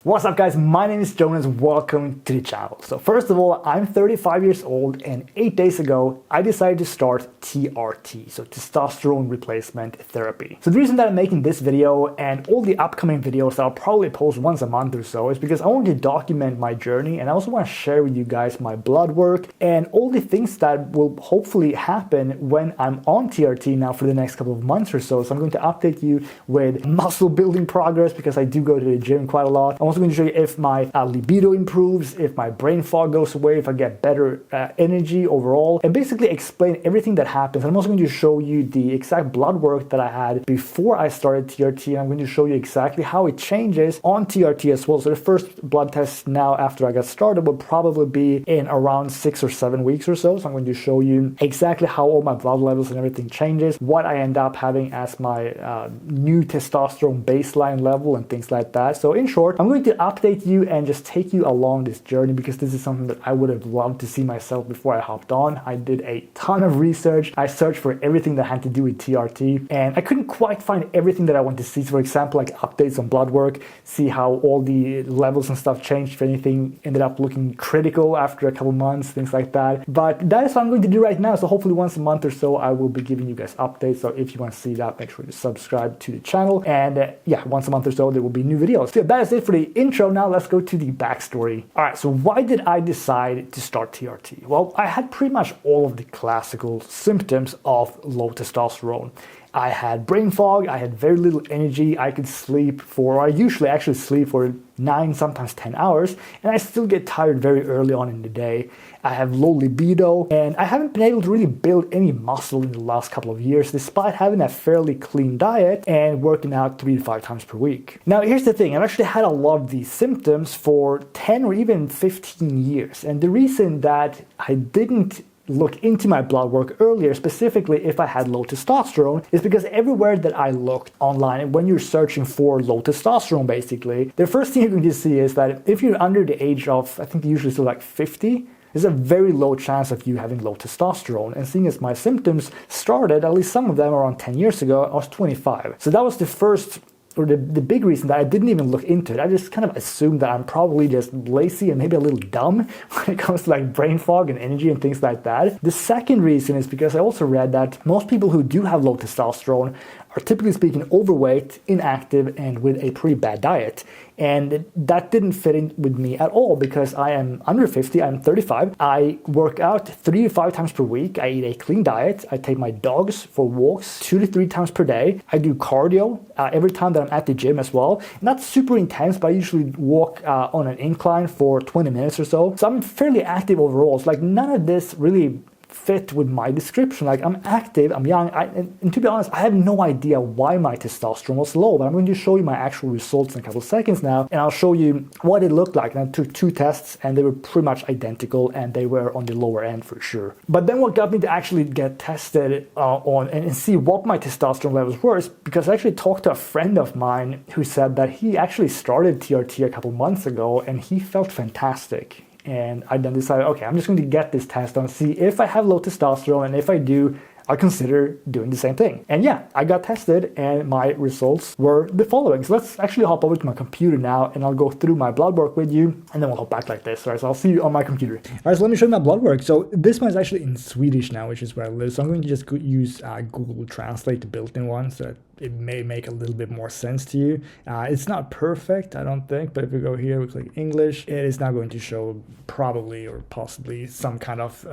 What's up guys, my name is Jonas, welcome to the channel. So first of all, I'm 35 years old and 8 days ago, I decided to start TRT, so testosterone replacement therapy. So the reason that I'm making this video and all the upcoming videos that I'll probably post once a month or so is because I want to document my journey and I also want to share with you guys my blood work and all the things that will hopefully happen when I'm on TRT now for the next couple of months or so. So I'm going to update you with muscle building progress because I do go to the gym quite a lot. I'm also going to show you if my libido improves, if my brain fog goes away, if I get better energy overall, and basically explain everything that happens. I'm also going to show you the exact blood work that I had before I started TRT, and I'm going to show you exactly how it changes on TRT as well. So the first blood test now after I got started will probably be in around 6 or 7 weeks or so. So I'm going to show you exactly how all my blood levels and everything changes, what I end up having as my new testosterone baseline level and things like that. So in short, I'm going to update you and just take you along this journey because this is something that I would have loved to see myself before I hopped on. I did a ton of research. I searched for everything that had to do with TRT and I couldn't quite find everything that I wanted to see. So for example, like updates on blood work, see how all the levels and stuff changed, if anything ended up looking critical after a couple months, things like that. But that is what I'm going to do right now. So hopefully once a month or so, I will be giving you guys updates. So if you want to see that, make sure to subscribe to the channel. And yeah, once a month or so, there will be new videos. So that is it for the intro. Now let's go to the backstory. All right, so why did I decide to start TRT? Well, I had pretty much all of the classical symptoms of low testosterone. I had brain fog, I had very little energy, I could sleep for, or I usually actually sleep for 9, sometimes 10 hours, and I still get tired very early on in the day. I have low libido, and I haven't been able to really build any muscle in the last couple of years, despite having a fairly clean diet and working out 3 to 5 times per week. Now, here's the thing, I've actually had a lot of these symptoms for 10 or even 15 years, and the reason that I didn't look into my blood work earlier, specifically if I had low testosterone, is because everywhere that I looked online, when you're searching for low testosterone, basically, the first thing you're going to see is that if you're under the age of, I think usually still like 50, there's a very low chance of you having low testosterone. And seeing as my symptoms started, at least some of them around 10 years ago, I was 25. So that was the first or the big reason that I didn't even look into it. I just kind of assumed that I'm probably just lazy and maybe a little dumb when it comes to like brain fog and energy and things like that. The second reason is because I also read that most people who do have low testosterone are typically speaking overweight, inactive, and with a pretty bad diet. And that didn't fit in with me at all because I am under 50, I'm 35. I work out 3 to 5 times per week. I eat a clean diet. I take my dogs for walks 2 to 3 times per day. I do cardio every time that I'm at the gym as well. Not super intense, but I usually walk on an incline for 20 minutes or so. So I'm fairly active overall. So like none of this really fit with my description. Like I'm active, I'm young, and to be honest, I have no idea why my testosterone was low, but I'm going to show you my actual results in a couple of seconds now, and I'll show you what it looked like. And I took 2 tests and they were pretty much identical and they were on the lower end for sure. But then what got me to actually get tested on and see what my testosterone levels were is because I actually talked to a friend of mine who said that he actually started TRT a couple months ago and he felt fantastic. And I then decided, okay, I'm just going to get this test done, see if I have low testosterone, and if I do, I'll consider doing the same thing. And yeah, I got tested and my results were the following. So let's actually hop over to my computer now and I'll go through my blood work with you and then we'll hop back like this. All right, so I'll see you on my computer. All right, so let me show you my blood work. So this one is actually in Swedish now, which is where I live. So I'm going to just use Google Translate, the built-in one, so it may make a little bit more sense to you. It's not perfect, I don't think, but if we go here, we click English, it is now going to show probably or possibly some kind of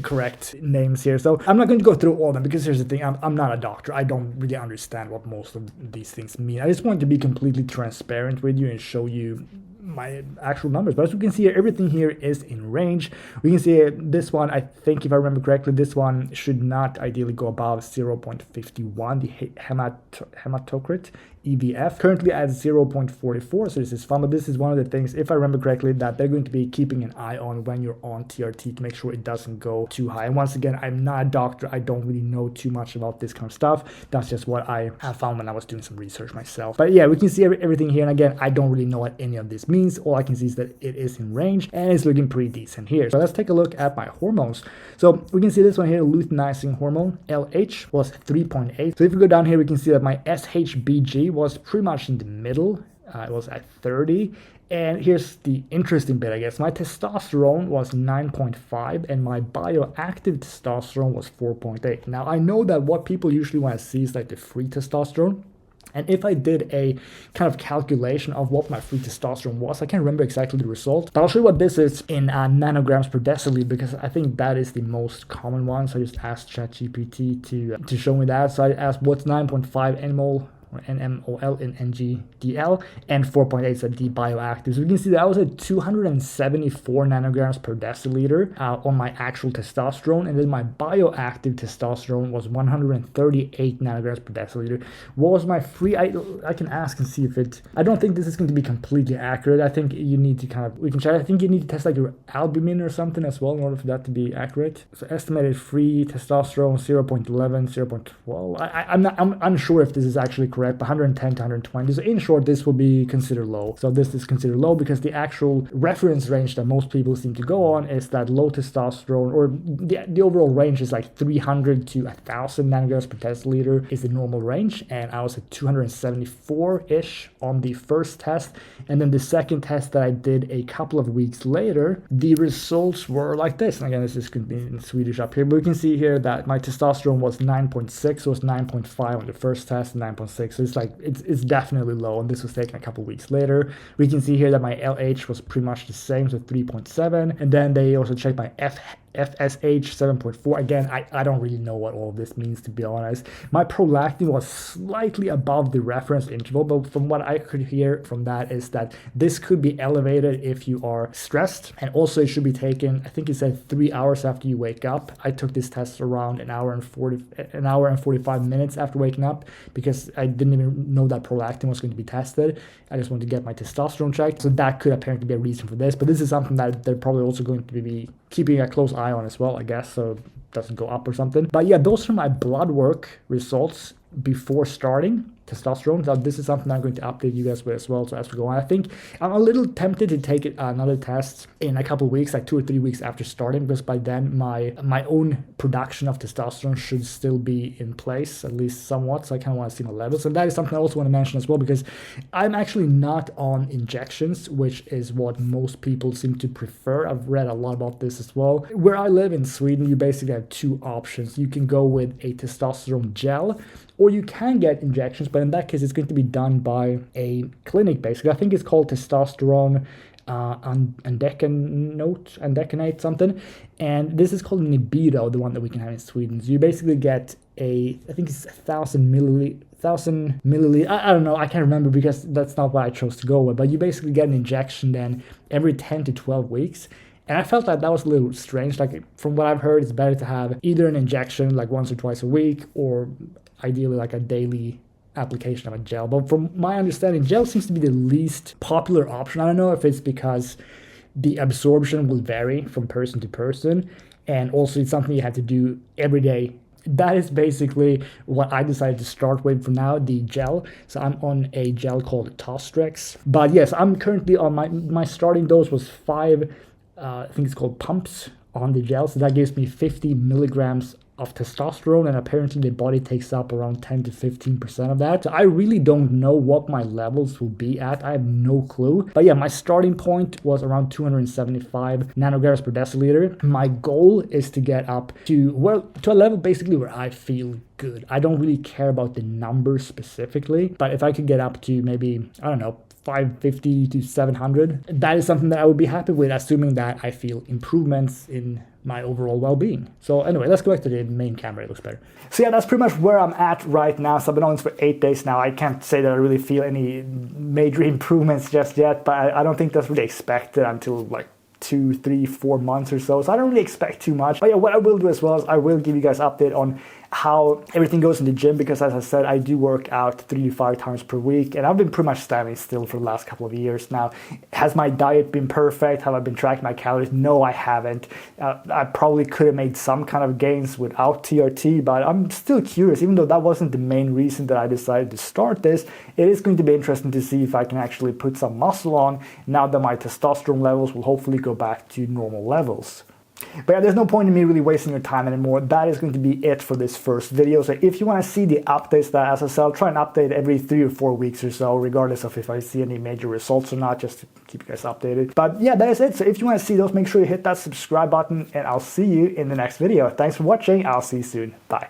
correct names here. So I'm not going to go through all of them because here's the thing, I'm not a doctor. I don't really understand what most of these things mean. I just want to be completely transparent with you and show you my actual numbers. But as we can see here, everything here is in range. We can see this one, I think if I remember correctly, this one should not ideally go above 0.51, the hematocrit EVF, currently at 0.44, so this is fun. But this is one of the things, if I remember correctly, that they're going to be keeping an eye on when you're on TRT to make sure it doesn't go too high. And once again, I'm not a doctor, I don't really know too much about this kind of stuff. That's just what I have found when I was doing some research myself. But yeah, we can see everything here, and again, I don't really know what any of this means. All I can see is that it is in range and it's looking pretty decent here. So let's take a look at my hormones. So we can see this one here, luteinizing hormone, LH, was 3.8. So if we go down here, we can see that my SHBG was pretty much in the middle It was at 30. And here's the interesting bit, I guess. My testosterone was 9.5 and my bioactive testosterone was 4.8. Now, I know that what people usually want to see is like the free testosterone. And if I did a kind of calculation of what my free testosterone was, I can't remember exactly the result, but I'll show you what this is in nanograms per deciliter, because I think that is the most common one. So I just asked ChatGPT to show me that. So I asked what's 9.5 nmol or NMOL in NGDL, and 4.8 at the bioactive. So we can see that I was at 274 nanograms per deciliter on my actual testosterone, and then my bioactive testosterone was 138 nanograms per deciliter. What was my free? I can ask and see if it. I don't think this is going to be completely accurate. I think you need to we can check. I think you need to test like your albumin or something as well in order for that to be accurate. So estimated free testosterone 0.11, 0.12. I'm unsure if this is actually correct, but 110 to 120. So in short, this will be considered low. So this is considered low because the actual reference range that most people seem to go on is that low testosterone, or the overall range is like 300 to 1,000 nanograms per deciliter is the normal range. And I was at 274-ish on the first test. And then the second test that I did a couple of weeks later, the results were like this. And again, this is going to be in Swedish up here, but we can see here that my testosterone was 9.6, so it was 9.5 on the first test, 9.6. So it's like it's definitely low, and this was taken a couple weeks later. We can see here that my LH was pretty much the same, so 3.7, and then they also checked my FSH 7.4. Again, I don't really know what all of this means, to be honest. My prolactin was slightly above the reference interval, but from what I could hear from that is that this could be elevated if you are stressed, and also it should be taken, I think it said 3 hours after you wake up. I took this test around an hour and 45 minutes after waking up, because I didn't even know that prolactin was going to be tested. I just wanted to get my testosterone checked, so that could apparently be a reason for this, but this is something that they're probably also going to be keeping a close eye on as well, I guess, so it doesn't go up or something. But yeah, those are my blood work results before starting testosterone. So this is something I'm going to update you guys with as well, so as we go on. I think I'm a little tempted to take another test in a couple of weeks, like 2 or 3 weeks after starting, because by then my own production of testosterone should still be in place, at least somewhat, so I kind of want to see my levels. And that is something I also want to mention as well, because I'm actually not on injections, which is what most people seem to prefer. I've read a lot about this as well. Where I live in Sweden, you basically have two options. You can go with a testosterone gel, or you can get injections, but in that case, it's going to be done by a clinic, basically. I think it's called testosterone undecanate something. And this is called libido, the one that we can have in Sweden. So you basically get I think it's 1,000 milliliter. I don't know, I can't remember because that's not what I chose to go with. But you basically get an injection then every 10 to 12 weeks. And I felt like that was a little strange. Like, from what I've heard, it's better to have either an injection like once or twice a week, or ideally like a daily application of a gel. But from my understanding, gel seems to be the least popular option. I don't know if it's because the absorption will vary from person to person, and also it's something you have to do every day. That is basically what I decided to start with for now, the gel. So I'm on a gel called Tostrex. But yes, I'm currently on my starting dose was 5, I think it's called pumps on the gel. So that gives me 50 milligrams of testosterone, and apparently the body takes up around 10 to 15% of that. So I really don't know what my levels will be at. I have no clue. But yeah, my starting point was around 275 nanograms per deciliter. My goal is to get up to a level basically where I feel good. I don't really care about the numbers specifically, but if I could get up to maybe, I don't know, 550 to 700, that is something that I would be happy with, assuming that I feel improvements in my overall well-being. So anyway, let's go back to the main camera. It looks better. So yeah, that's pretty much where I'm at right now. So I've been on this for 8 days now. I can't say that I really feel any major improvements just yet, but I don't think that's really expected until like 2, 3, 4 months or so. So I don't really expect too much. But yeah, what I will do as well is I will give you guys an update on how everything goes in the gym, because as I said, I do work out 3 to 5 times per week, and I've been pretty much standing still for the last couple of years now. Has my diet been perfect? Have I been tracking my calories? No, I haven't. I probably could have made some kind of gains without TRT, but I'm still curious. Even though that wasn't the main reason that I decided to start this, it is going to be interesting to see if I can actually put some muscle on now that my testosterone levels will hopefully go back to normal levels. But yeah, there's no point in me really wasting your time anymore. That is going to be it for this first video. So if you want to see the updates that as I said, I'll try and update every 3 or 4 weeks or so, regardless of if I see any major results or not, just to keep you guys updated. But yeah, that is it. So if you want to see those, make sure you hit that subscribe button, and I'll see you in the next video. Thanks for watching. I'll see you soon. Bye.